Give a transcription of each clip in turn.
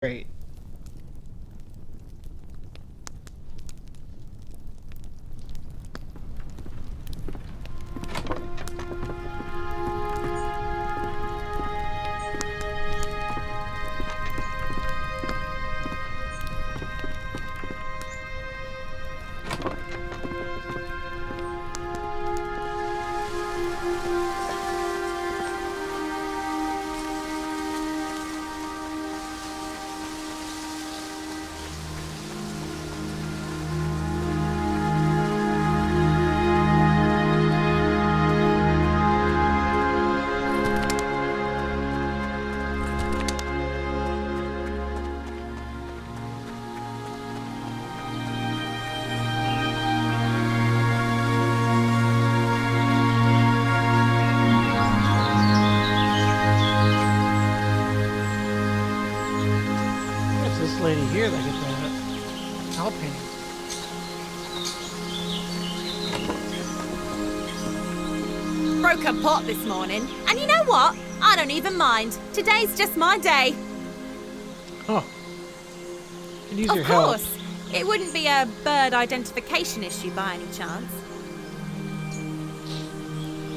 Great. Lady here that gets the owl painting. Broke a pot this morning, and you know what? I don't even mind. Today's just my day. Oh. Could use Of your help. course. It wouldn't be a bird identification issue by any chance.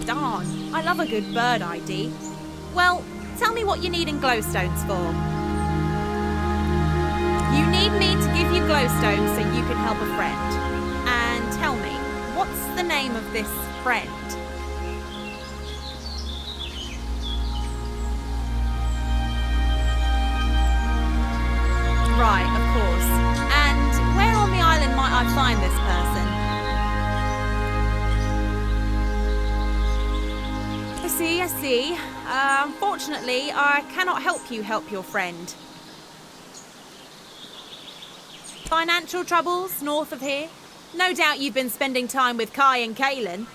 Darn, I love a good bird ID. Well, tell me what you need in glowstones for. You need me to give you glowstones so you can help a friend. And tell me, what's the name of this friend? Right, of course. And where on the island might I find this person? I see. Unfortunately, I cannot help you help your friend. Financial troubles north of here? No doubt you've been spending time with Kai and Kaylin.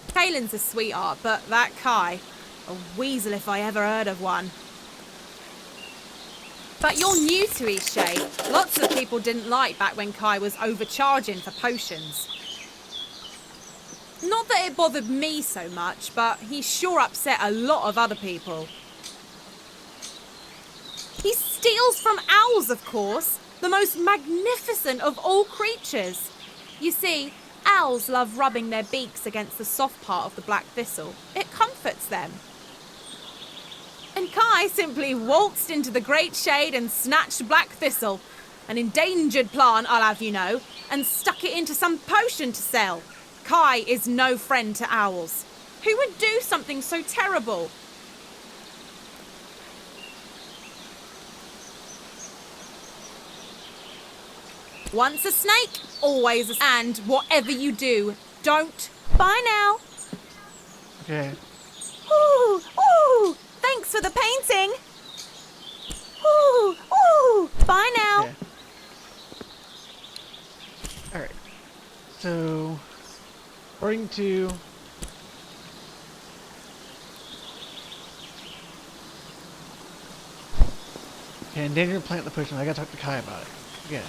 Kaylin's a sweetheart, but that Kai, a weasel if I ever heard of one. But you're new to Eastshade. Lots of people didn't like back when Kai was overcharging for potions. Not that it bothered me so much, but he sure upset a lot of other people. He steals from owls, of course, the most magnificent of all creatures. You see, owls love rubbing their beaks against the soft part of the black thistle. It comforts them. And Kai simply waltzed into the great shade and snatched black thistle, an endangered plant, I'll have you know, and stuck it into some potion to sell. Kai is no friend to owls. Who would do something so terrible? Once a snake, always a... And whatever you do, don't. Bye now. Okay. Ooh, thanks for the painting. Ooh, bye now. Yeah. Alright. So, according to... Okay, endangered plant the potion. I gotta talk to Kai about it. Yeah.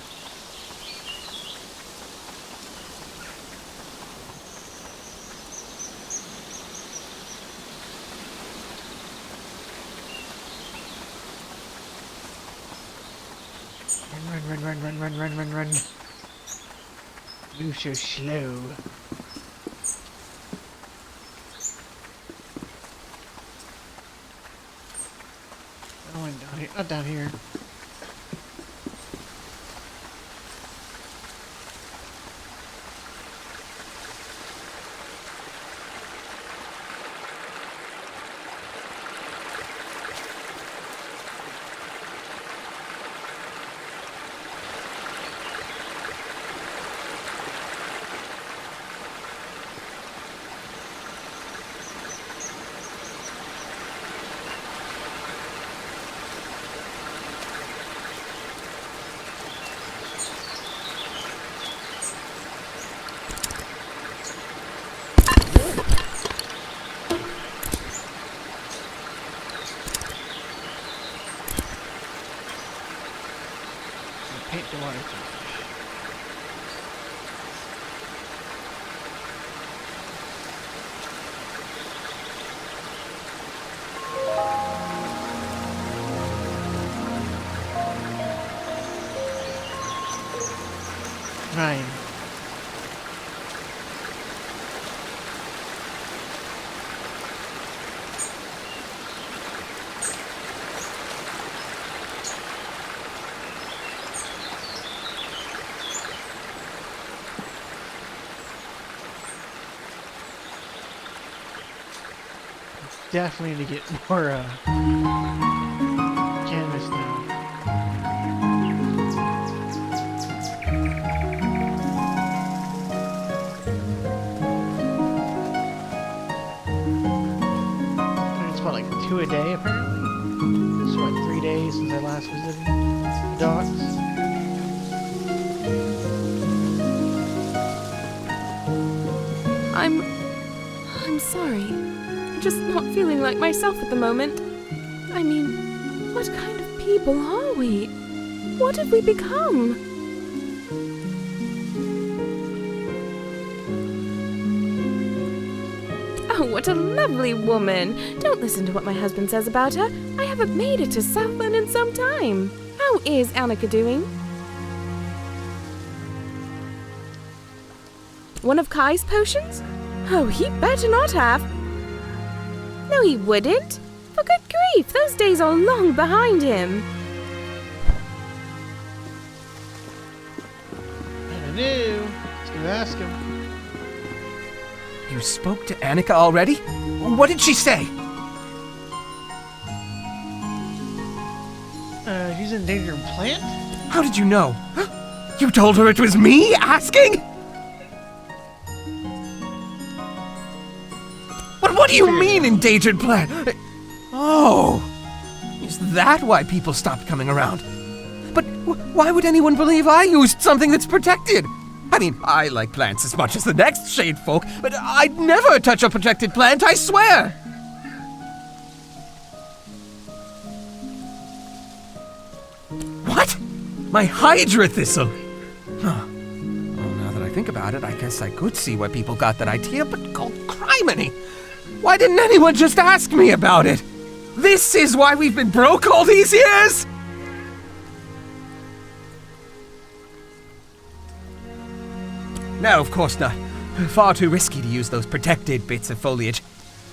Run. Move so slow. Oh, and down here. Not down here. Paint the water. Fine. Definitely need to get more canvas now. It's about like 2 a day apparently. It's what, 3 days since I last visited the docks. I'm sorry. Just not feeling like myself at the moment. I mean, what kind of people are we? What have we become? Oh, what a lovely woman. Don't listen to what my husband says about her. I haven't made it to Southland in some time. How is Annika doing? One of Kai's potions? Oh, he better not have. No, he wouldn't. For good grief, those days are long behind him. I knew. Let's go ask him. You spoke to Annika already? What did she say? She's in danger of plant? How did you know? You told her it was me asking? What do you mean, endangered plant? Oh, is that why people stopped coming around? But why would anyone believe I used something that's protected? I mean, I like plants as much as the next shade folk, but I'd never touch a protected plant, I swear! What? My Hydra thistle? Huh. Well, now that I think about it, I guess I could see why people got that idea, but oh, criminy! Why didn't anyone just ask me about it? This is why we've been broke all these years? No, of course not. Far too risky to use those protected bits of foliage.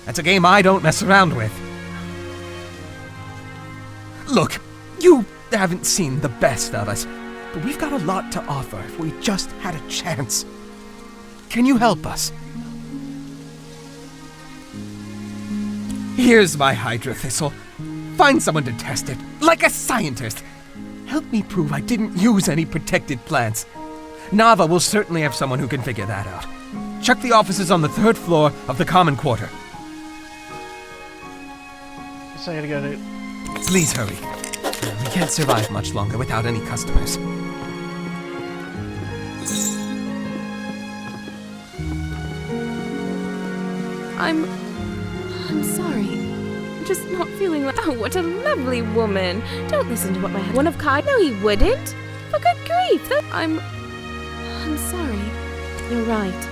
That's a game I don't mess around with. Look, you haven't seen the best of us, but we've got a lot to offer if we just had a chance. Can you help us? Here's my Hydra thistle. Find someone to test it, like a scientist. Help me prove I didn't use any protected plants. Nava will certainly have someone who can figure that out. Check the offices on the 3rd floor of the common quarter. Guess I gotta go to... Please hurry. We can't survive much longer without any customers. I'm sorry. I'm just not feeling like... Oh, what a lovely woman. Don't listen to what my husband... One of Kai? No, he wouldn't. For good grief. I'm sorry. You're right.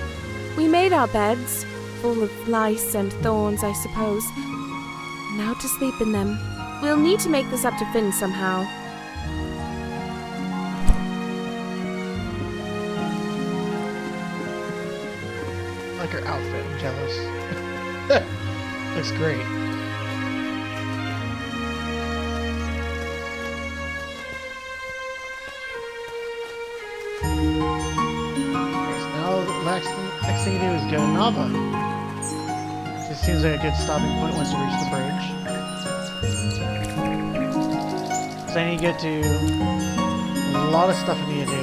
We made our beds, full of lice and thorns, I suppose. Now to sleep in them. We'll need to make this up to Finn somehow. I like her outfit, I'm jealous. Looks great. Next thing you do is go to Nava. This seems like a good stopping point once you reach the bridge. So then you get to a lot of stuff you need to do.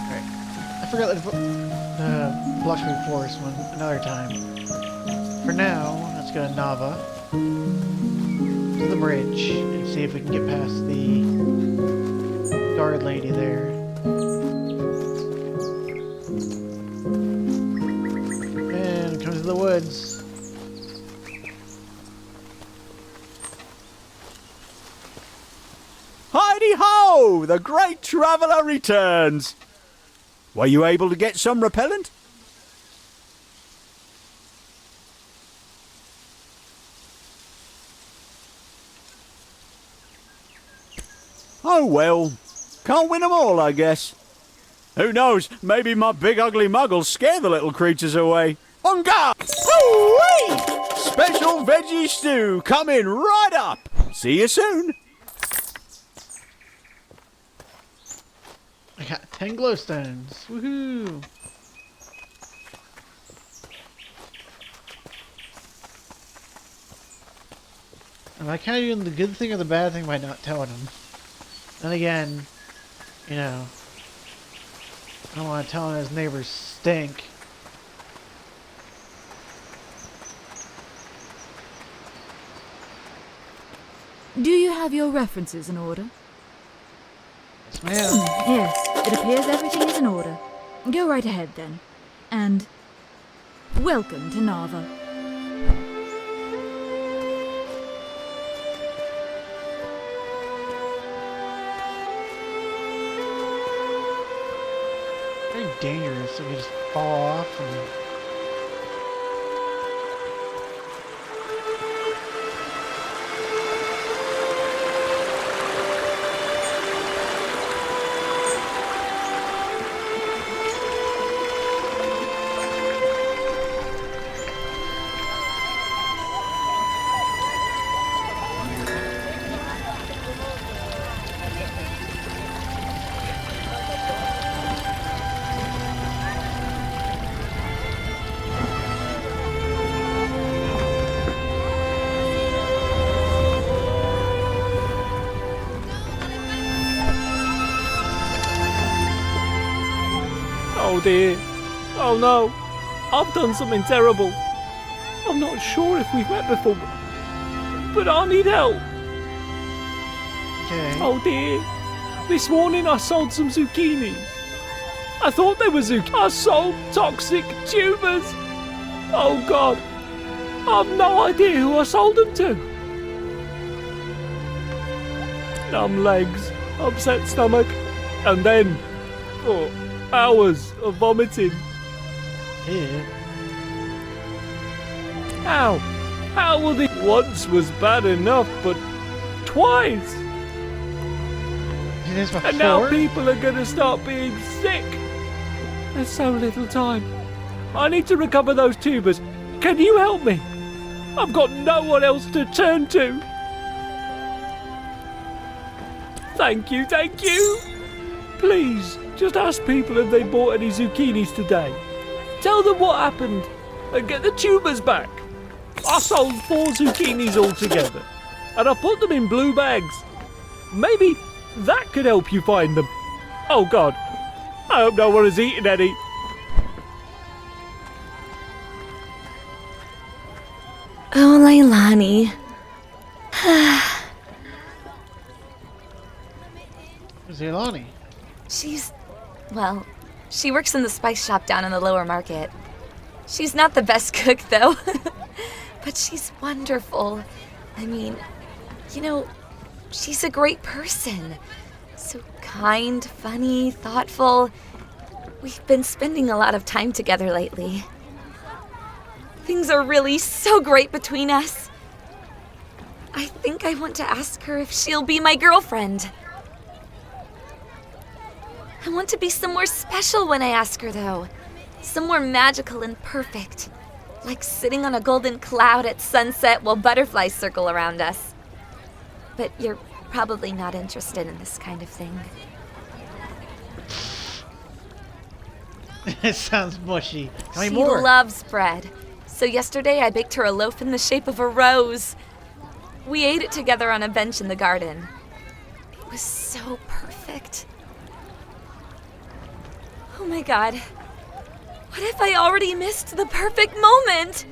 Alright. I forgot the Blushing Forest one another time. For now, let's go to Nava, to the bridge, and see if we can get past the guard lady there. And come to the woods. Heidi ho! The great traveller returns! Were you able to get some repellent? Oh well, can't win 'em all, I guess. Who knows, maybe my big ugly muggles scare the little creatures away. On guard! Hoo-wee! Special veggie stew coming right up. See you soon. I got 10 glowstones. Woohoo! Am I kind of doing the good thing or the bad thing by not telling him? Then again, you know, I don't want to tell him his neighbors stink. Do you have your references in order? Yes, ma'am. Yes, it appears everything is in order. Go right ahead then. And welcome to Nava. Very dangerous if we just fall off and... Oh dear. Oh no. I've done something terrible. I'm not sure if we've met before, but I need help. Okay. Oh dear. This morning I sold some zucchinis. I thought they were zucchini. I sold toxic tumors. Oh God. I've no idea who I sold them to. Numb legs, upset stomach, and then hours of vomiting. Yeah. How will this? Once was bad enough, but twice. Did this before? And now people are going to start being sick. There's so little time. I need to recover those tubers. Can you help me? I've got no one else to turn to. Thank you, thank you. Please, just ask people if they bought any zucchinis today. Tell them what happened and get the tubers back. I sold 4 zucchinis altogether, and I put them in blue bags. Maybe that could help you find them. Oh God, I hope no one has eaten any. Oh, Leilani. Who's Ilani? Well, she works in the spice shop down in the lower market. She's not the best cook, though. But she's wonderful. I mean, you know, she's a great person. So kind, funny, thoughtful. We've been spending a lot of time together lately. Things are really so great between us. I think I want to ask her if she'll be my girlfriend. I want to be somewhere special when I ask her, though. Somewhere magical and perfect. Like sitting on a golden cloud at sunset while butterflies circle around us. But you're probably not interested in this kind of thing. It sounds mushy. Tell me She more. loves bread. So yesterday I baked her a loaf in the shape of a rose. We ate it together on a bench in the garden. It was so perfect. Oh my God. What if I already missed the perfect moment?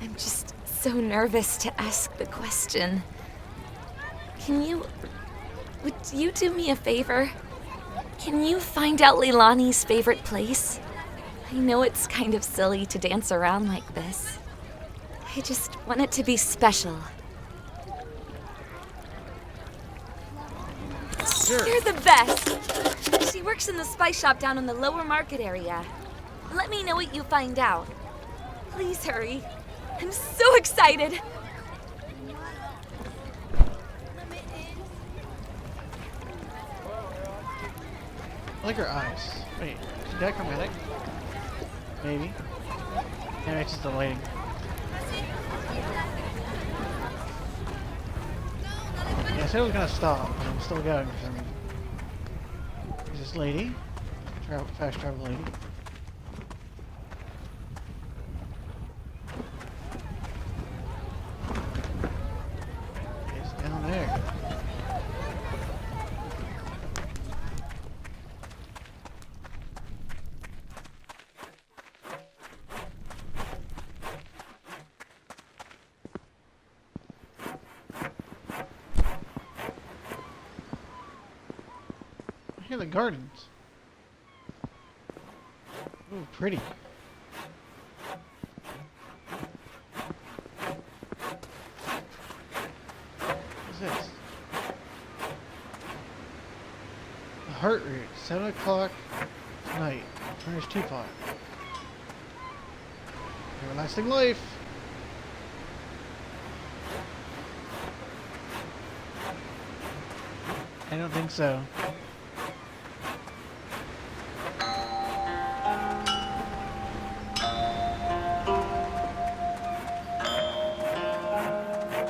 I'm just so nervous to ask the question. Would you do me a favor? Can you find out Leilani's favorite place? I know it's kind of silly to dance around like this. I just want it to be special. Sure. You're the best. She works in the spice shop down in the lower market area. Let me know what you find out. Please hurry. I'm so excited. I like her eyes. Wait, is that chromatic? Maybe. Yeah, it's just the lighting. Yeah, I said I was gonna stop, but I'm still going for some reason. There's this lady. Fast travel lady. It's down there. I hear the gardens. Ooh, pretty. What's this? The heart root, 7 o'clock tonight. Furnished teapot. Everlasting life. I don't think so.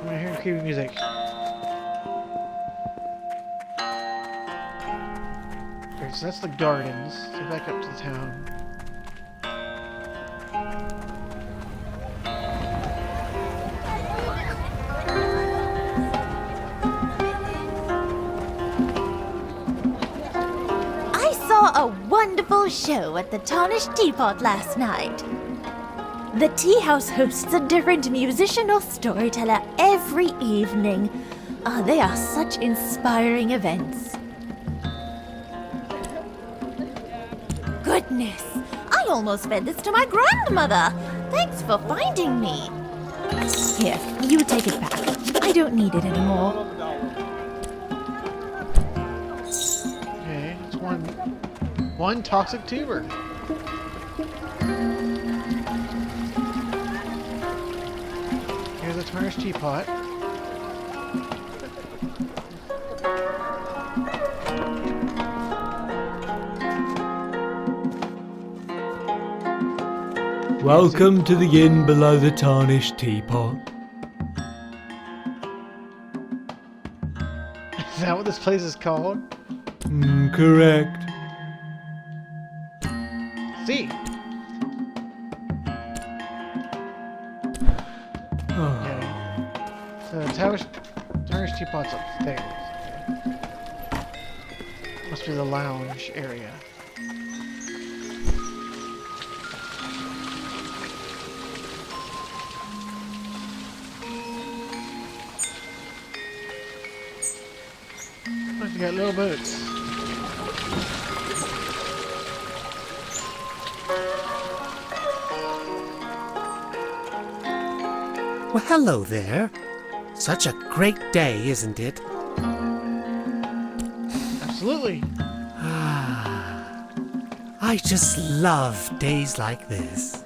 I'm hearing creepy music. Okay, so that's the gardens. Let's get back up to the town. I saw a wonderful show at the Tarnished Teapot last night. The tea house hosts a different musician or storyteller every evening. They are such inspiring events. Goodness, I almost fed this to my grandmother. Thanks for finding me. Here, you take it back. I don't need it anymore. Okay, it's one toxic tuber. Here's a tarnished teapot. Welcome to the inn below the Tarnished Teapot. Is that what this place is called? Correct. See. Okay. So the tarnished teapot's upstairs. Must be the lounge area. Look, you got little boats. Well, hello there. Such a great day, isn't it? Absolutely. I just love days like this.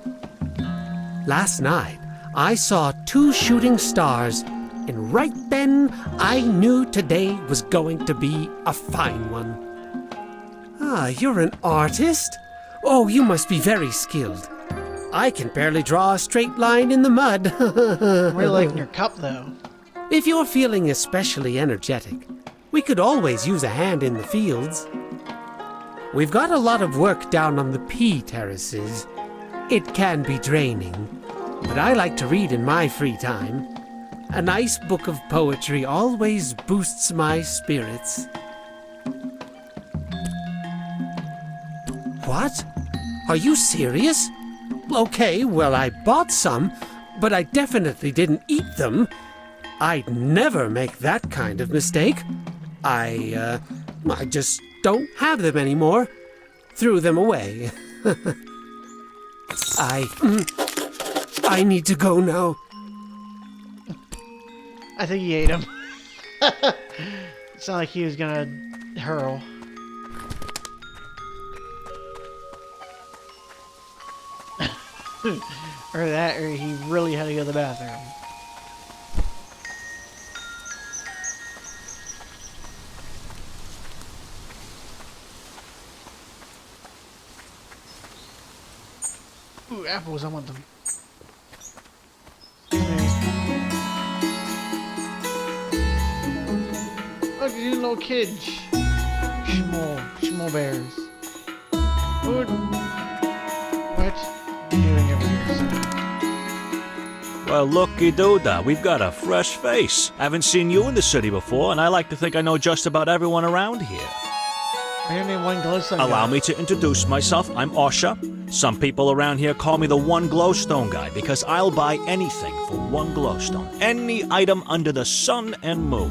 Last night, I saw 2 shooting stars, and right then, I knew today was going to be a fine one. Ah, you're an artist? Oh, you must be very skilled. I can barely draw a straight line in the mud. I'm really liking your cup, though. If you're feeling especially energetic, we could always use a hand in the fields. We've got a lot of work down on the pea terraces. It can be draining, but I like to read in my free time. A nice book of poetry always boosts my spirits. What? Are you serious? Okay, well, I bought some, but I definitely didn't eat them. I'd never make that kind of mistake. I just don't have them anymore. Threw them away. I need to go now. I think he ate him. It's not like he was gonna hurl. Or that, or he really had to go to the bathroom. Ooh, apples, I want them. Look, these little kids. Small bears. What? What are you doing over here, son? Well, looky-doo-da, we've got a fresh face. Haven't seen you in the city before, and I like to think I know just about everyone around here. I only one glowstone guy. Allow me to introduce myself. I'm Osha. Some people around here call me the one glowstone guy because I'll buy anything for one glowstone. Any item under the sun and moon.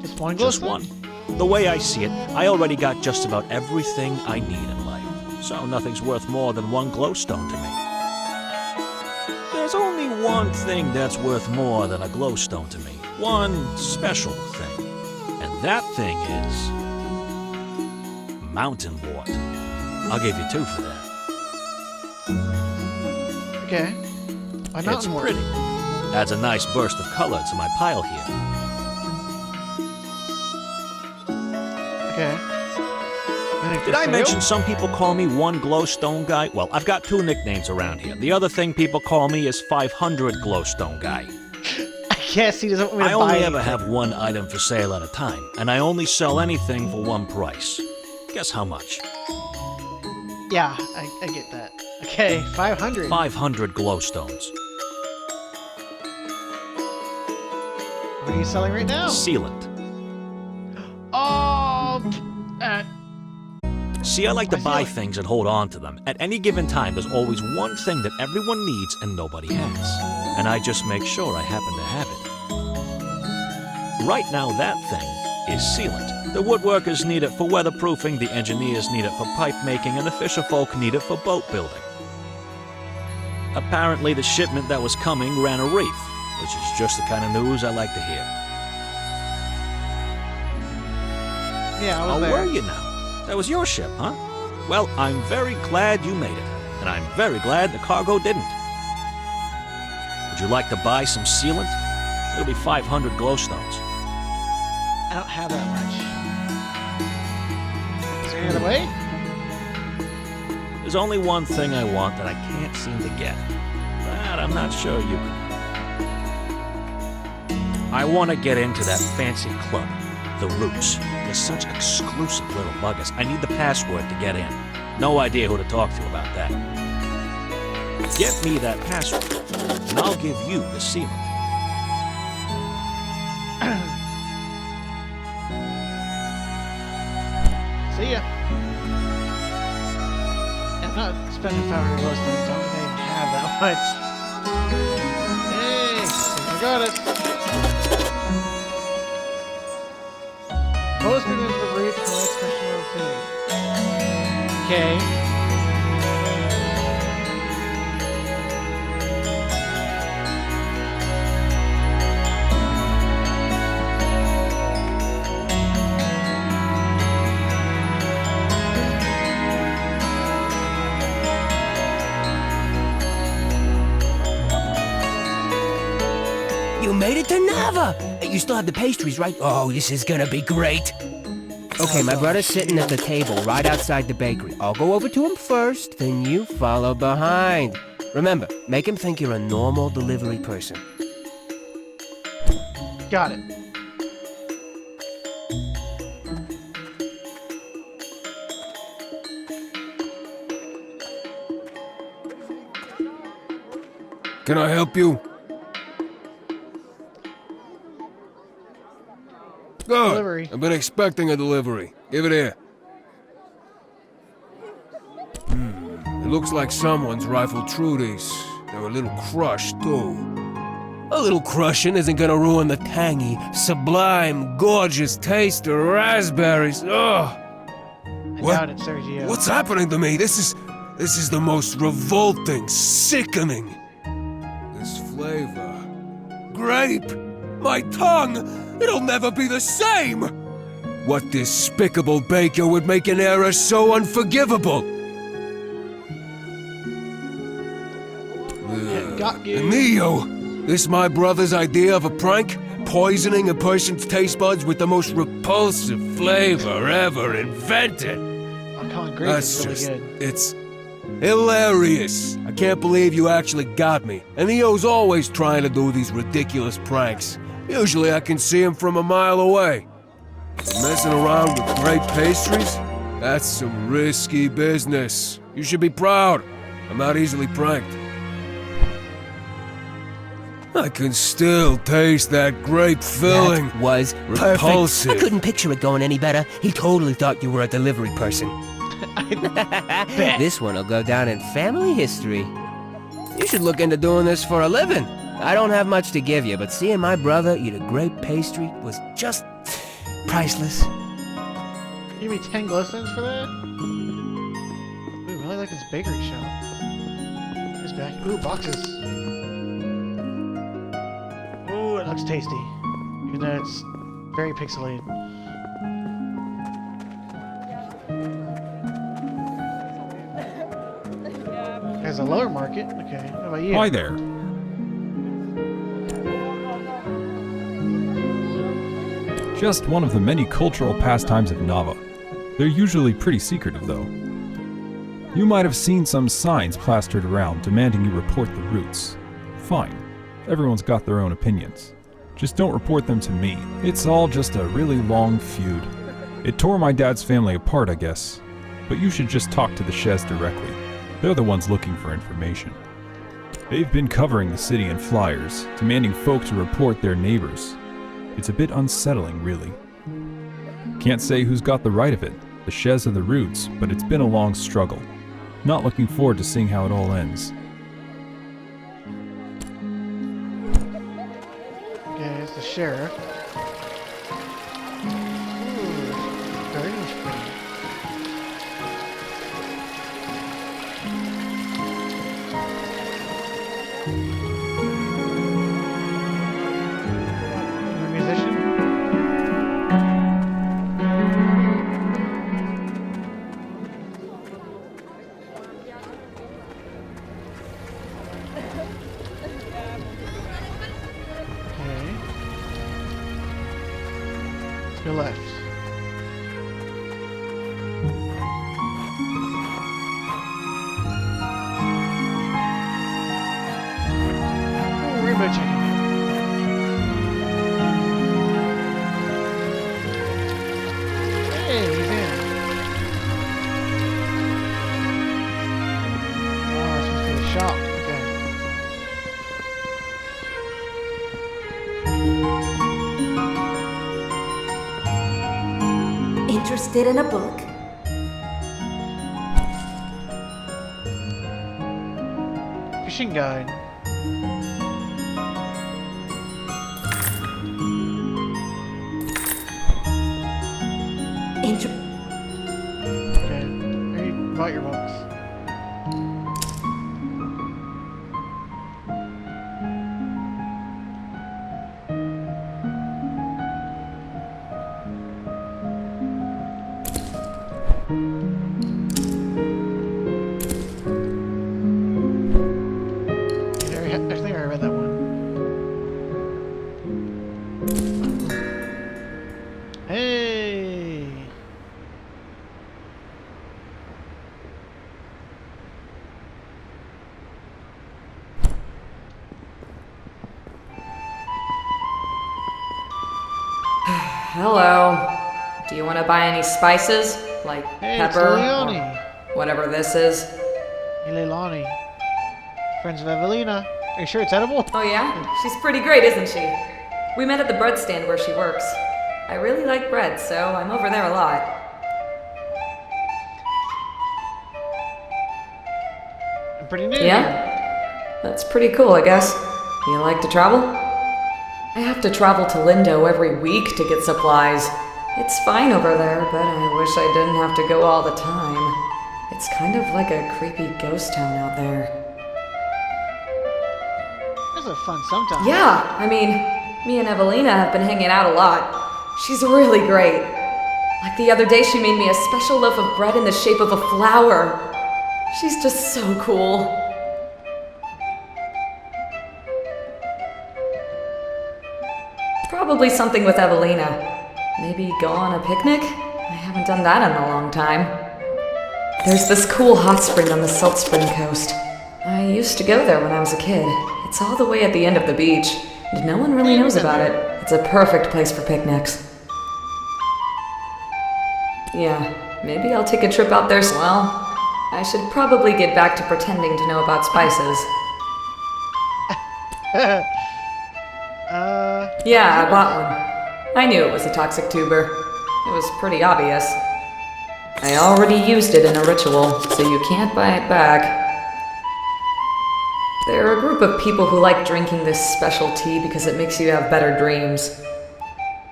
Just one glowstone? Just one. The way I see it, I already got just about everything I need in life. So nothing's worth more than one glowstone to me. There's only one thing that's worth more than a glowstone to me. One special thing. And that thing is mountain wart. I'll give you 2 for that. Okay. Why not It's more? pretty. Adds a nice burst of color to my pile here. Okay. Did I mention some people call me one glowstone guy? Well, I've got 2 nicknames around here. The other thing people call me is 500 glowstone guy. Yes, he doesn't want me to I buy only anything. ever have one item for sale at a time, and I only sell anything for one price. Guess how much? Yeah, I get that. Okay, 500. 500 glowstones. What are you selling right now? Sealant. Oh, See, I like to buy things and hold on to them. At any given time, there's always one thing that everyone needs and nobody has. And I just make sure I happen to have it. Right now, that thing is sealant. The woodworkers need it for weatherproofing, the engineers need it for pipe making, and the fisherfolk need it for boat building. Apparently, the shipment that was coming ran a reef, which is just the kind of news I like to hear. yeah, I was Oh, there. were you now? That was your ship, huh? Well, I'm very glad you made it, and I'm very glad the cargo didn't. Would you like to buy some sealant? It'll be 500 glowstones. I don't have that much. Is there any other way? There's only one thing I want that I can't seem to get. But I'm not sure you can. I want to get into that fancy club, the Roots. They're such exclusive little buggers. I need the password to get in. No idea who to talk to about that. Get me that password, and I'll give you the sealant. See ya. I'm not spending 500 glowstones. I don't even have that much. Hey, I got it. Postman is the route for my special activity. Okay. You made it to Nava! You still have the pastries, right? Oh, this is gonna be great. Okay, my brother's sitting at the table right outside the bakery. I'll go over to him first, then you follow behind. Remember, make him think you're a normal delivery person. Got it. Can I help you? Good. Delivery. I've been expecting a delivery. Give it here. It looks like someone's rifled through these. They're a little crushed, too. A little crushing isn't gonna ruin the tangy, sublime, gorgeous taste of raspberries. Ugh! I doubt it, Sergio. What's happening to me? This is the most revolting, sickening. This flavor. Grape! My tongue! It'll never be the same! What despicable baker would make an error so unforgivable? Got you. Neo! This my brother's idea of a prank? Poisoning a person's taste buds with the most repulsive flavor ever invented! Calling grape That's is really just... good. it's... hilarious! I can't believe you actually got me. And Neo's always trying to do these ridiculous pranks. Usually I can see him from a mile away. But messing around with grape pastries? That's some risky business. You should be proud. I'm not easily pranked. I can still taste that grape filling. That was repulsive. Perfect. I couldn't picture it going any better. He totally thought you were a delivery person. This one will go down in family history. You should look into doing this for a living. I don't have much to give you, but seeing my brother eat a grape pastry was just priceless. Give me 10 glow stones for that? Ooh, I really like this bakery shop. It's back. Ooh, boxes. Ooh, it looks tasty. Even though it's very pixelated. There's a lower market. Okay, how about you? Hi there. Just one of the many cultural pastimes of Nava. They're usually pretty secretive, though. You might have seen some signs plastered around demanding you report the routes. Fine. Everyone's got their own opinions. Just don't report them to me. It's all just a really long feud. It tore my dad's family apart, I guess. But you should just talk to the Shez directly. They're the ones looking for information. They've been covering the city in flyers, demanding folk to report their neighbors. It's a bit unsettling, really. Can't say who's got the right of it, the Shez or the Roots, but it's been a long struggle. Not looking forward to seeing how it all ends. Okay, it's the sheriff. Ooh, very much pretty. You're a musician? Okay. Let's go left. Ooh, rainbow chicken. Hey, he's in. Oh, it's supposed to be a shop. Okay. Interested in a book? Fishing guide. Okay, there you bought your books. I think I read that one. Hey! Hello. Do you want to buy any spices? Like Hey, it's pepper? Leone. Or whatever this is? Hey, Leilani. Friends of Evelina. Are you sure it's edible? Oh yeah? She's pretty great, isn't she? We met at the bread stand where she works. I really like bread, so I'm over there a lot. I'm pretty new. Yeah? That's pretty cool, I guess. You like to travel? I have to travel to Lindo every week to get supplies. It's fine over there, but I wish I didn't have to go all the time. It's kind of like a creepy ghost town out there. Those are fun sometimes. Yeah, I mean, Me and Evelina have been hanging out a lot. She's really great. Like the other day, she made me a special loaf of bread in the shape of a flower. She's just so cool. Probably something with Evelina. Maybe go on a picnic? I haven't done that in a long time. There's this cool hot spring on the Salt Spring coast. I used to go there when I was a kid. It's all the way at the end of the beach, and no one really knows about it. It's a perfect place for picnics. Yeah, maybe I'll take a trip out there as well. I should probably get back to pretending to know about spices. Yeah, I bought one. I knew it was a toxic tuber. It was pretty obvious. I already used it in a ritual, so you can't buy it back. They're a group of people who like drinking this special tea because it makes you have better dreams.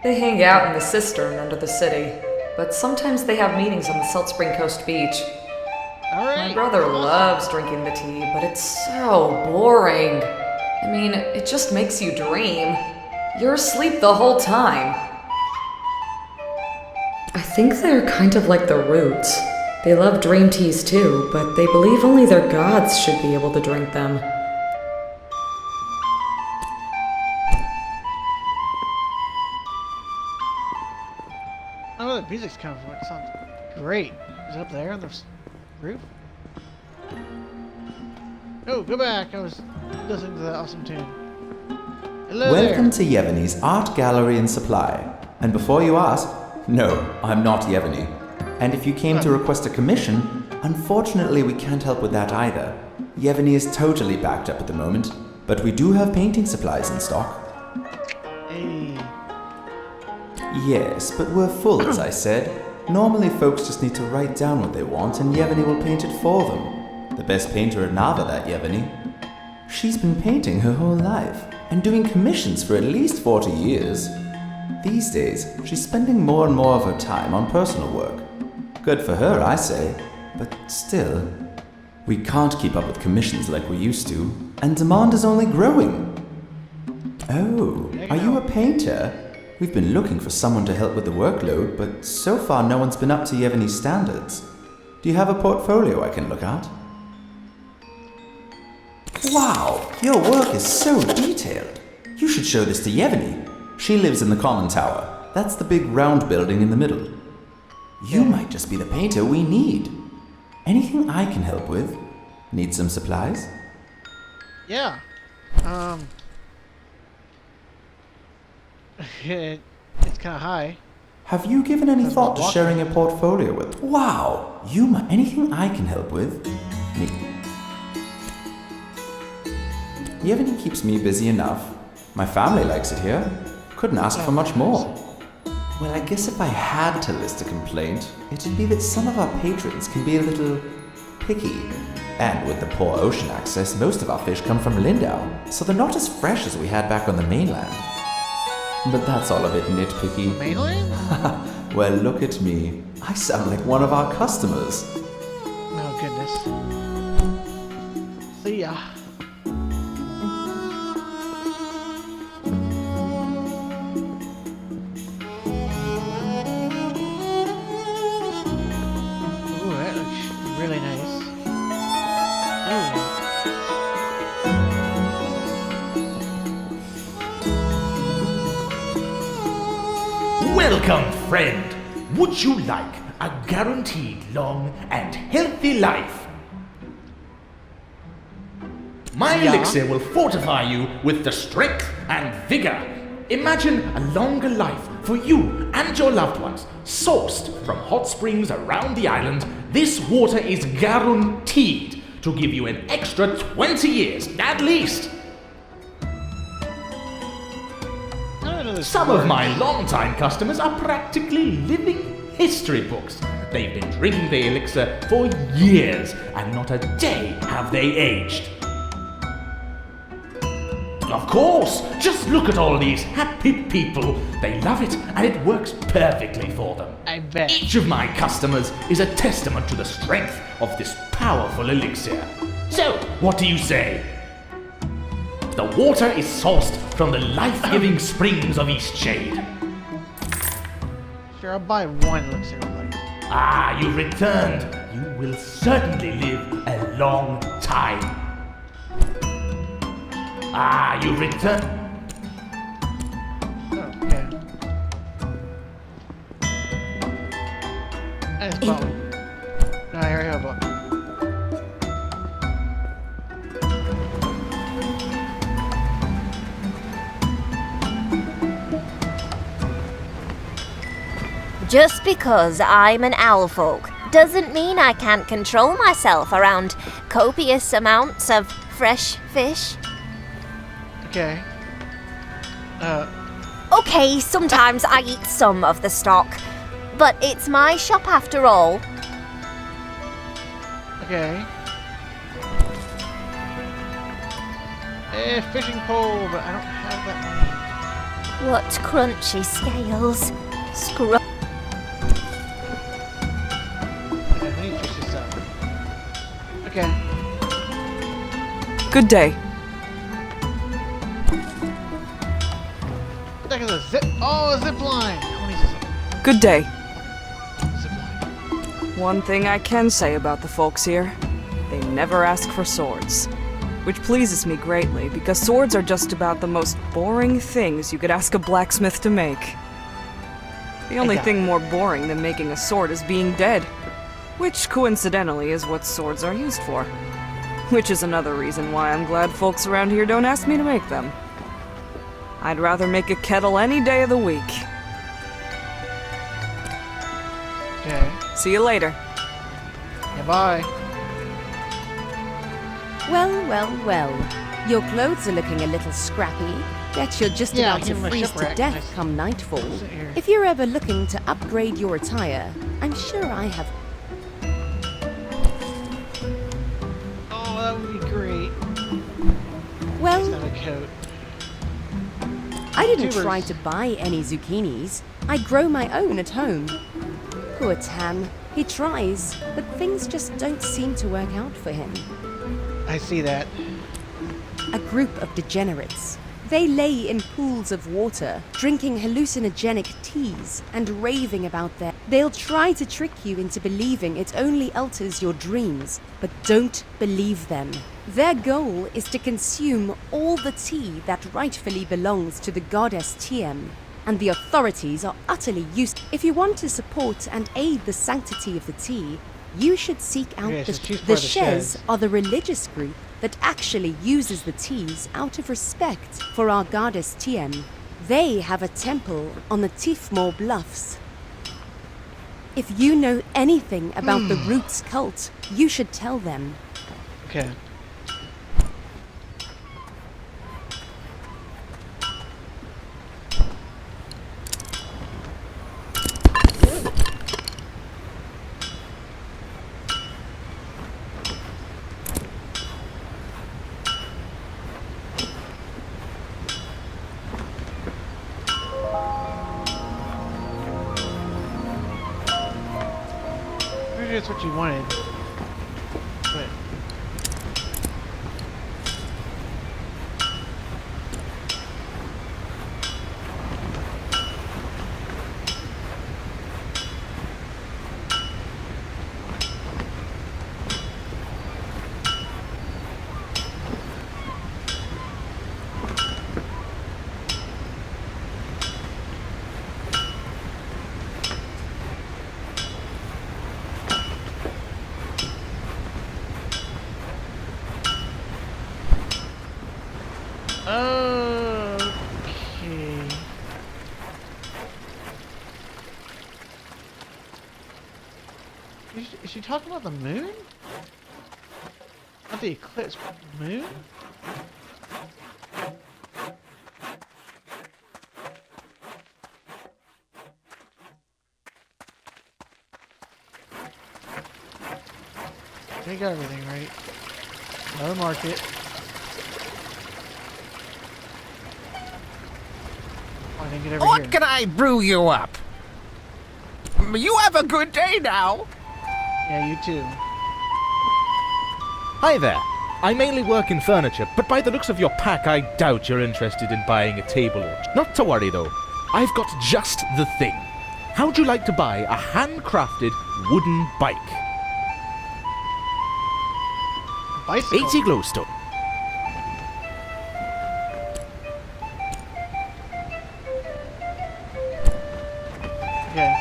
They hang out in the cistern under the city, but sometimes they have meetings on the Salt Spring Coast beach. My brother loves drinking the tea, but it's so boring. I mean, it just makes you dream. You're asleep the whole time. I think they're kind of like the Roots. They love dream teas too, but they believe only their gods should be able to drink them. I don't know where the music's coming from. It sounds great. Is it up there on the roof? Oh, go back. I was listening to that awesome tune. Hello Welcome there. to Yevony's Art Gallery and Supply. And before you ask, no, I'm not Yevony. And if you came to request a commission, unfortunately we can't help with that either. Yevony is totally backed up at the moment, but we do have painting supplies in stock. Hey. Yes, but we're full, as I said. Normally folks just need to write down what they want and Yevony will paint it for them. The best painter at Nava, that Yevony. She's been painting her whole life, and doing commissions for at least 40 years. These days, she's spending more and more of her time on personal work. Good for her, I say, but still. We can't keep up with commissions like we used to, and demand is only growing. Oh, are you a painter? We've been looking for someone to help with the workload, but so far no one's been up to Yevony's standards. Do you have a portfolio I can look at? Wow, your work is so detailed. You should show this to Yevony. She lives in the common tower. That's the big round building in the middle. You might just be the painter we need. Anything I can help with? Need some supplies? Yeah. It's kind of high. Have you given any thought to sharing a portfolio with? Wow, you might. Anything I can help with? Need. Yevony keeps me busy enough. My family likes it here. Couldn't ask for much more. Well, I guess if I had to list a complaint, it'd be that some of our patrons can be a little picky. And with the poor ocean access, most of our fish come from Lindau, so they're not as fresh as we had back on the mainland. But that's all a bit nitpicky. Mainland? Well, look at me. I sound like one of our customers. Oh, goodness. See ya. Ooh, that looks really nice. Welcome, friend. Would you like a guaranteed long and healthy life? My elixir will fortify you with the strength and vigor. Imagine a longer life for you and your loved ones. Sourced from hot springs around the island, this water is guaranteed to give you an extra 20 years, at least. Some of my longtime customers are practically living history books. They've been drinking the elixir for years, and not a day have they aged. Of course, just look at all these happy people. They love it, and it works perfectly for them. I bet. Each of my customers is a testament to the strength of this powerful elixir. So, what do you say? The water is sourced from the life-giving springs of Eastshade. Sure, I'll buy one elixir of life. Ah, you returned. You will certainly live a long time. Ah, you returned. Oh, okay. I just bought one. No, I already have one. Just because I'm an owl folk doesn't mean I can't control myself around copious amounts of fresh fish. Okay. Okay, sometimes I eat some of the stock, but it's my shop after all. Okay. Fishing pole, but I don't have that What crunchy scales. Scrub. Okay, let me fish this up. Okay. Good day. That is a zip. Oh, a zip line. I want to use a zip. Good day. Zip line. One thing I can say about the folks here, they never ask for swords. Which pleases me greatly, because swords are just about the most boring things you could ask a blacksmith to make. The only thing more boring than making a sword is being dead. Which, coincidentally, is what swords are used for. Which is another reason why I'm glad folks around here don't ask me to make them. I'd rather make a kettle any day of the week. Okay. See you later. Yeah, bye. Well, well, well. Your clothes are looking a little scrappy. Bet you're just Yeah, about to give 'em a freeze to shipwreck. death Nice. come nightfall. Sit here. If you're ever looking to upgrade your attire, I'm sure I have. Oh, that would be great. Well, Just have a coat. I didn't Tubers. try to buy any zucchinis. I grow my own at home. Poor Tam. He tries, but things just don't seem to work out for him. I see that. A group of degenerates. They lay in pools of water, drinking hallucinogenic teas and raving about their... They'll try to trick you into believing it only alters your dreams, but don't believe them. Their goal is to consume all the tea that rightfully belongs to the goddess Tiem, and the authorities are utterly useless. If you want to support and aid the sanctity of the tea, you should seek out Okay, so the... she's part The of the Shez Shez. are the religious group that actually uses the teas out of respect for our goddess Tiem. They have a temple on the Tifmore Bluffs. If you know anything about the Roots cult, you should tell them. Okay. Maybe that's what you wanted. But okay. Is she talking about the moon? Not the eclipse, but the moon? They got everything right. Another market. Oh, I didn't get over What here. can I brew you up? You have a good day now. Yeah, you too. Hey there. I mainly work in furniture, but by the looks of your pack, I doubt you're interested in buying a table or... Not to worry, though. I've got just the thing. How'd you like to buy a handcrafted wooden bike? Bicycle? 80 glowstone. Okay.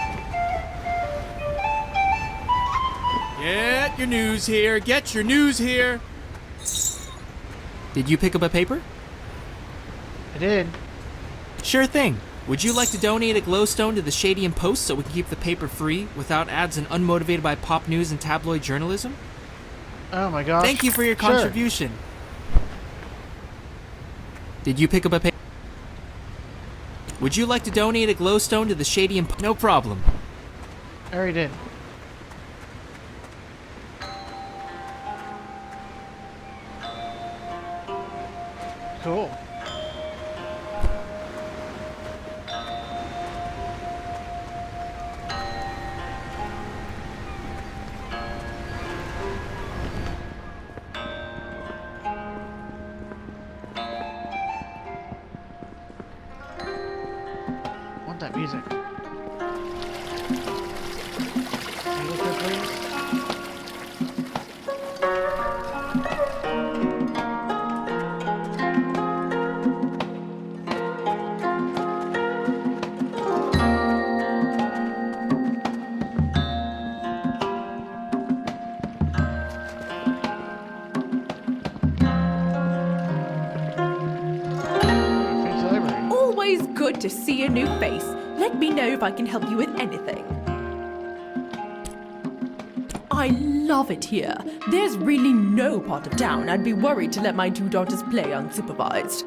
Get your news here. Get your news here. Did you pick up a paper? I did. Sure thing. Would you like to donate a glowstone to the Shadian Post so we can keep the paper free without ads and unmotivated by pop news and tabloid journalism? Oh my gosh. Thank you for your Sure. contribution. Did you pick up a paper? Would you like to donate a glowstone to the Shadian Post? No problem. I already did. Cool. I want that music. Can you look at it, please? Always good to see a new face. Let me know if I can help you with anything. I love it here. There's really no part of town I'd be worried to let my two daughters play unsupervised.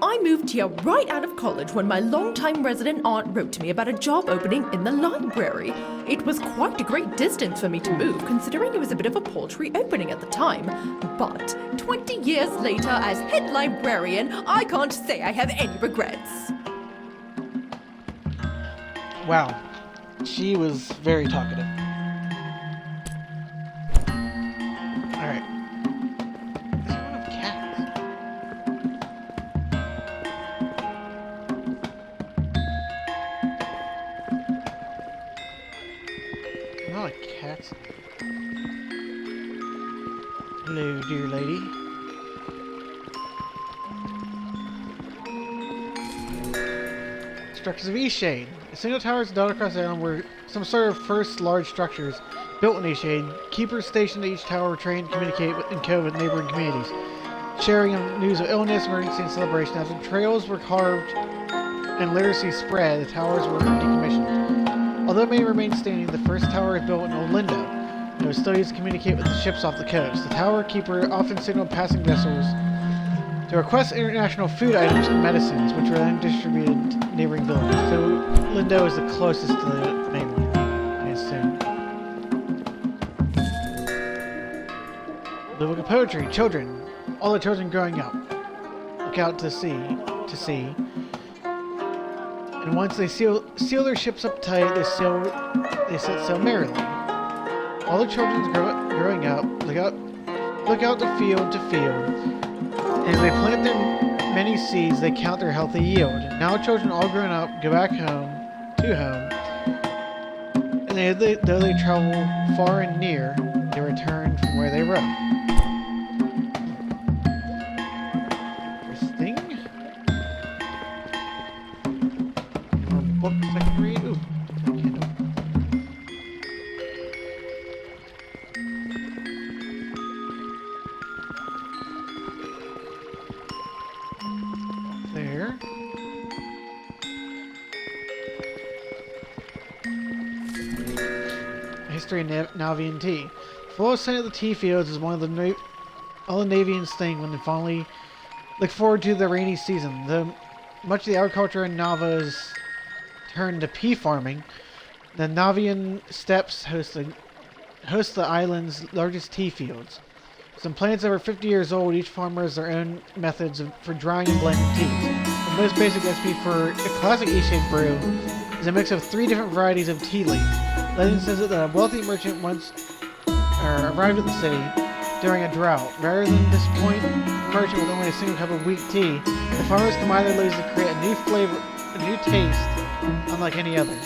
I moved here right out of college when my longtime resident aunt wrote to me about a job opening in the library. It was quite a great distance for me to move, considering it was a bit of a paltry opening at the time. But 20 years later, as head librarian, I can't say I have any regrets. Wow. She was very talkative. Alright. Is one of cats? Not like cats. Hello, dear lady. Structures of Eastshade. A single tower's dotted across the island were some sort of first large structures built in Eastshade. Keepers stationed at each tower were trained to communicate and code with neighboring communities, sharing news of illness, emergency, and celebration. After trails were carved and literacy spread, the towers were decommissioned. Although it may remain standing, the first tower was built in Old Lindo. It was still used to communicate with the ships off the coast. The tower keeper often signaled passing vessels to request international food items and medicines, which were then distributed to neighboring villages. So Lindo is the closest to the mainland, I assume. The book of poetry, children. All the children growing up. Look out to sea. And once they seal their ships up tight, they set sail merrily. All the children's growing up, look out to field. And as they plant their many seeds, they count their healthy yield. Now children all grown up go back home, and though they travel far and near, they return from where they roam. Interesting. More books I can read. Ooh, Kindle. There. History of Navian tea. Full scent of the tea fields is one of the all the Navians think when they finally look forward to the rainy season. Though much of the agriculture in Nava is turned to pea farming, the Navian steppes host the island's largest tea fields. Some plants over 50 years old, each farmer has their own methods for drying and blending teas. The most basic recipe for a classic Eastshade brew is a mix of 3 different varieties of tea leaves. Legend says that a wealthy merchant once arrived at the city, during a drought. Rather than disappoint the merchant with only a single cup of weak tea, the farmers combine their leaves to create a new flavor, a new taste, unlike any other.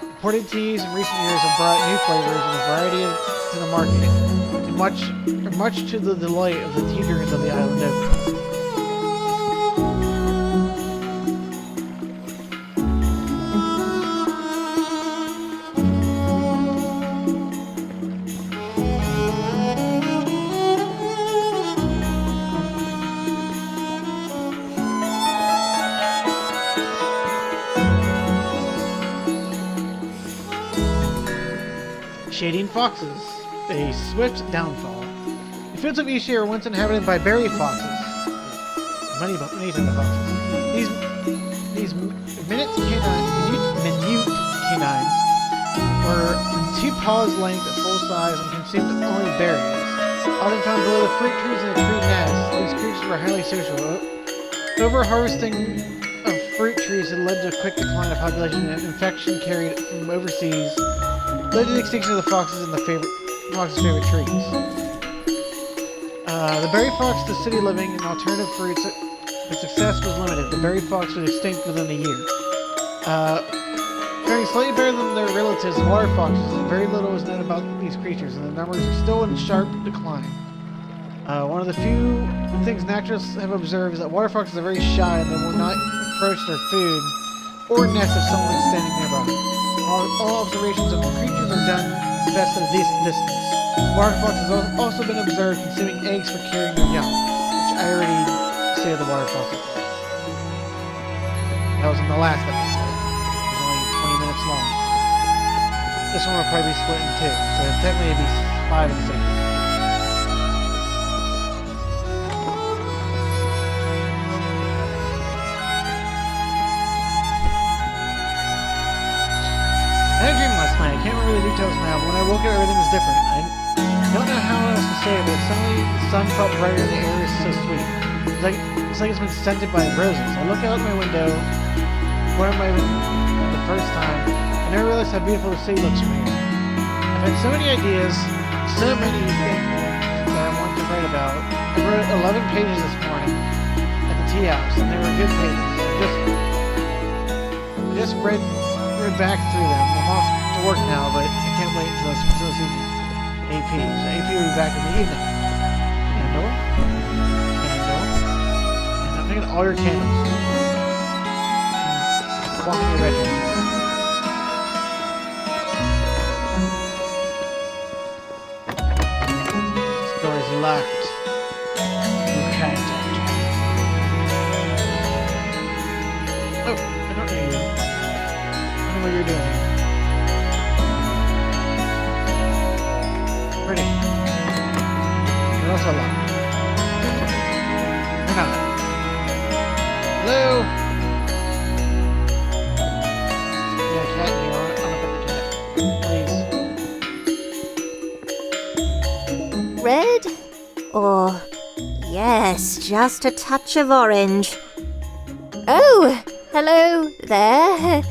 Imported teas in recent years have brought new flavors and a variety to the market, much to the delight of the tea drinkers of the island of. Shading foxes. A swift downfall. The fields of Eastshade were once inhabited by berry foxes. Many types of foxes. These minute canines were 2 paws length at full size and consumed only berries. Often found below the fruit trees in a tree nest, these creatures were highly social. Over-harvesting of fruit trees had led to a quick decline of population, and infection carried from overseas led to the extinction of the foxes and fox's favorite trees. The berry fox to city living and alternative fruits, the success was limited. The berry fox was extinct within a year. Faring slightly better than their relatives, water foxes, very little is known about these creatures, and the numbers are still in sharp decline. One of the few things naturalists have observed is that water foxes are very shy and they will not approach their food or nest if someone is standing nearby. All observations of the creatures are done best at a decent distance. Water foxes have also been observed consuming eggs for carrying their young, which I already stated the water foxes. That was in the last episode. It was only 20 minutes long. This one will probably be split in 2, so technically it'd be 5 and 6. I had a dream last night. I can't remember the details now, but when I woke up, everything was different. I don't know how else to say it, but suddenly the sun felt brighter and the air is so sweet. It's like it's been scented by roses. I look out my window, for the first time, and I realized how beautiful the city looks from here. I've had so many ideas, so many things that I wanted to write about. I wrote 11 pages this morning at the tea house, and they were good pages. I just read back through them. I'm off to work now, but I can't wait until this evening. AP. So AP will be back in the evening. Candle. And I'm thinking all your candles. Walk in your bedroom. This door is locked. You can't enter. Oh, I don't know you. What you're doing. Pretty. You're also locked. You're not. Hello? You got a cat in here. I'm gonna pet the cat. Please. Red? Or, yes, just a touch of orange. Oh, hello there.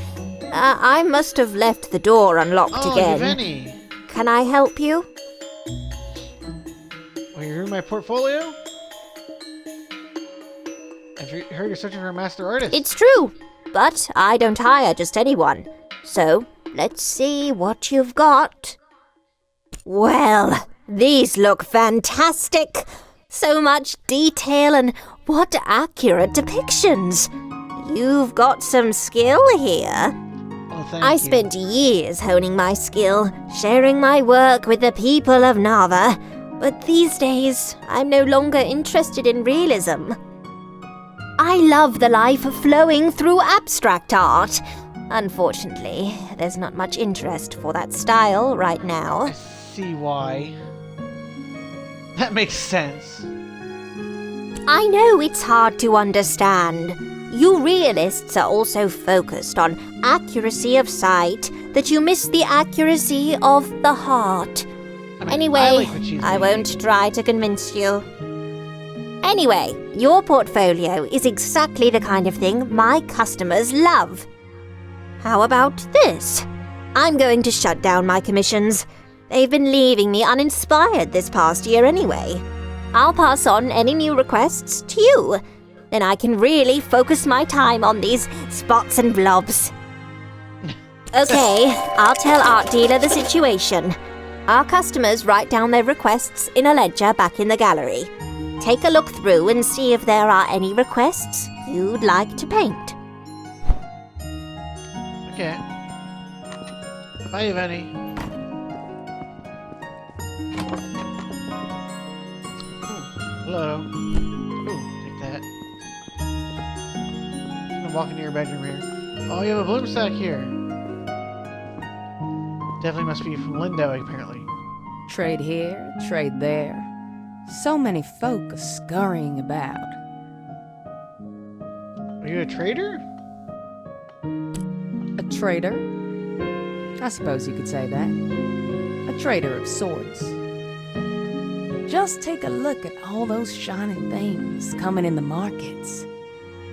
I must have left the door unlocked again. Yevgeny. Can I help you? Well, you're in my portfolio? I've heard you're searching for a master artist. It's true, but I don't hire just anyone. So, let's see what you've got. Well, these look fantastic. So much detail and what accurate depictions. You've got some skill here. I spent years honing my skill, sharing my work with the people of Nava, but these days I'm no longer interested in realism. I love the life flowing through abstract art. Unfortunately, there's not much interest for that style right now. I see why. That makes sense. I know it's hard to understand. You realists are also focused on accuracy of sight that you miss the accuracy of the heart. Anyway, I won't try to convince you. Anyway, your portfolio is exactly the kind of thing my customers love. How about this? I'm going to shut down my commissions. They've been leaving me uninspired this past year anyway. I'll pass on any new requests to you. Then I can really focus my time on these spots and blobs. Okay, I'll tell Art Dealer the situation. Our customers write down their requests in a ledger back in the gallery. Take a look through and see if there are any requests you'd like to paint. Okay. Bye, Evany. Hello. Ooh, take that. I'm gonna walk into your bedroom here. Oh, you have a bloom sack here. Definitely must be from Lindo, apparently. Trade here, trade there. So many folk are scurrying about. Are you a trader? A trader? I suppose you could say that. A trader of sorts. Just take a look at all those shiny things coming in the markets.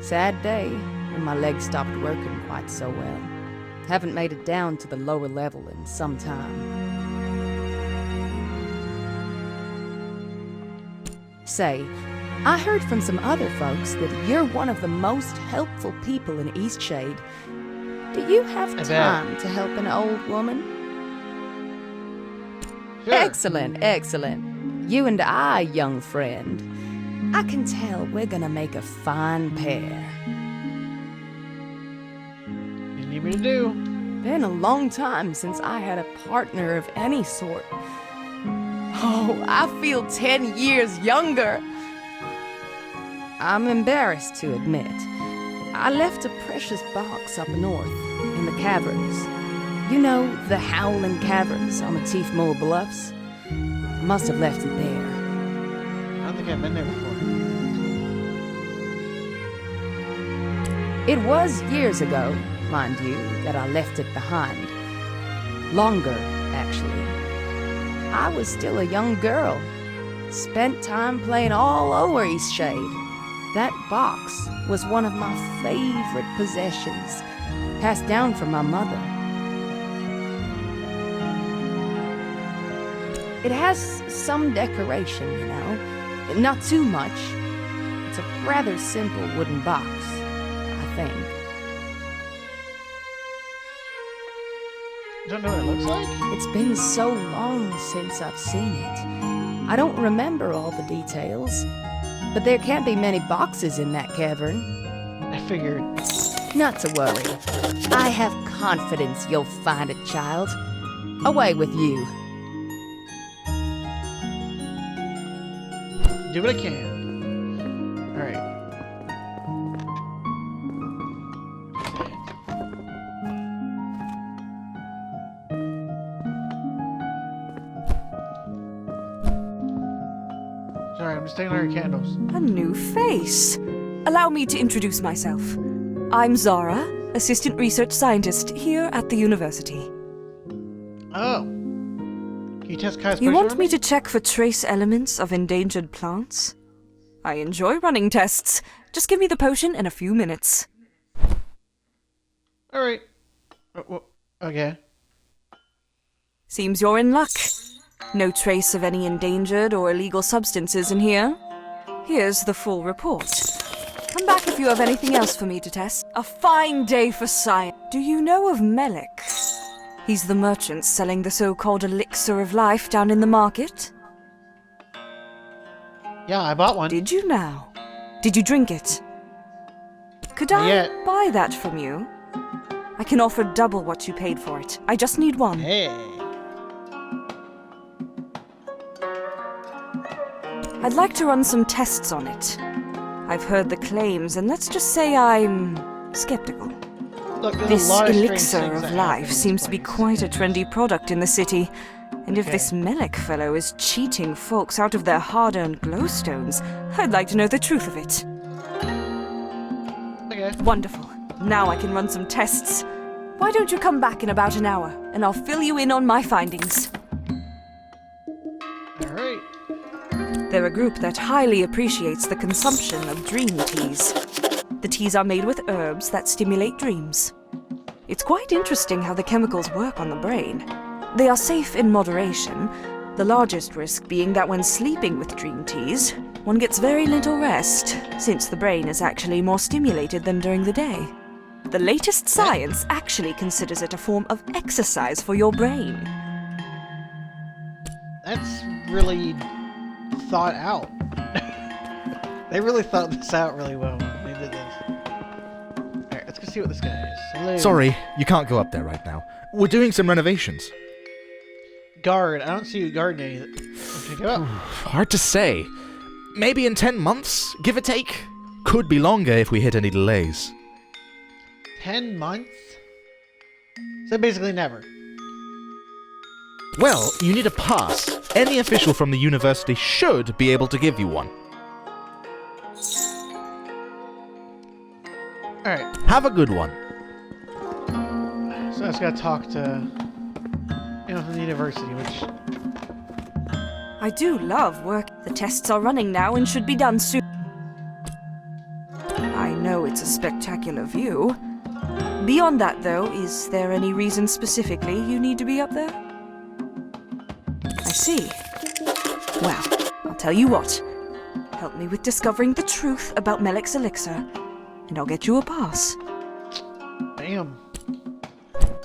Sad day when my legs stopped working quite so well. Haven't made it down to the lower level in some time. Say, I heard from some other folks that you're one of the most helpful people in Eastshade. Do you have time to help an old woman? Sure. Excellent, excellent. You and I, young friend. I can tell we're gonna make a fine pair. What do you need me to do? Been a long time since I had a partner of any sort. Oh, I feel 10 years younger. I'm embarrassed to admit. I left a precious box up north, in the caverns. You know, the Howling Caverns on the Tiefmull Bluffs? I must have left it there. I don't think I've been there before. It was years ago, mind you, that I left it behind. Longer, actually. I was still a young girl. Spent time playing all over Eastshade. That box was one of my favorite possessions, passed down from my mother. It has some decoration, you know. Not too much. It's a rather simple wooden box, I think. You don't know what it looks like? It's been so long since I've seen it. I don't remember all the details, but there can't be many boxes in that cavern. I figured. Not to worry. I have confidence you'll find it, child. Away with you. Do what I can. Alright. Sorry, I'm just taking out your candles. A new face. Allow me to introduce myself. I'm Zara, Assistant Research Scientist here at the university. Oh. Can you test Kai's You want me to check for trace elements of endangered plants? I enjoy running tests. Just give me the potion in a few minutes. Alright. Okay. Seems you're in luck. No trace of any endangered or illegal substances in here. Here's the full report. Come back if you have anything else for me to test. A fine day for science. Do you know of Melik? He's the merchant selling the so-called elixir of life down in the market. Yeah, I bought one. Did you now? Did you drink it? Could I buy that from you? I can offer double what you paid for it. I just need one. Hey. I'd like to run some tests on it. I've heard the claims, and let's just say I'm skeptical. Look, this elixir of life seems to be quite a trendy product in the city, and if this Melik fellow is cheating folks out of their hard-earned glowstones, I'd like to know the truth of it. Okay. Wonderful. Now I can run some tests. Why don't you come back in about an hour, and I'll fill you in on my findings. Alright. They're a group that highly appreciates the consumption of dream teas. The teas are made with herbs that stimulate dreams. It's quite interesting how the chemicals work on the brain. they are safe in moderation, the largest risk being that when sleeping with dream teas, one gets very little rest, since the brain is actually more stimulated than during the day. The latest science actually considers it a form of exercise for your brain. That's really thought out. They really thought this out really well when they did this. Alright, let's go see what this guy is. Hello. Sorry, you can't go up there right now. We're doing some renovations. Guard. I don't see you guarding anything. Okay, go up. Hard to say. Maybe in 10 months, give or take. Could be longer if we hit any delays. 10 months? So basically never. Well, you need a pass. Any official from the university should be able to give you one. Alright. Have a good one. So I just gotta talk to from the university, which... I do love work. The tests are running now and should be done soon. I know it's a spectacular view. Beyond that, though, is there any reason specifically you need to be up there? I see. Well, I'll tell you what. Help me with discovering the truth about Melek's elixir, and I'll get you a pass. Bam.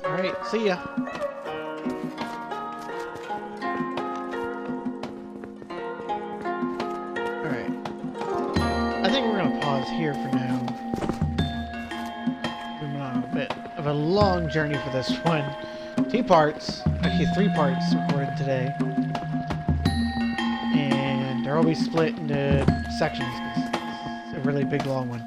Alright, see ya. Alright. I think we're gonna pause here for now. We've been on a bit of a long journey for this one. 2 parts, actually 3 parts recorded today. And they'll all be split into sections because it's a really big long one.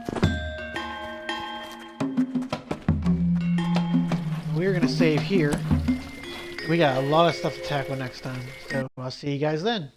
We're gonna save here. We got a lot of stuff to tackle next time, so I'll see you guys then.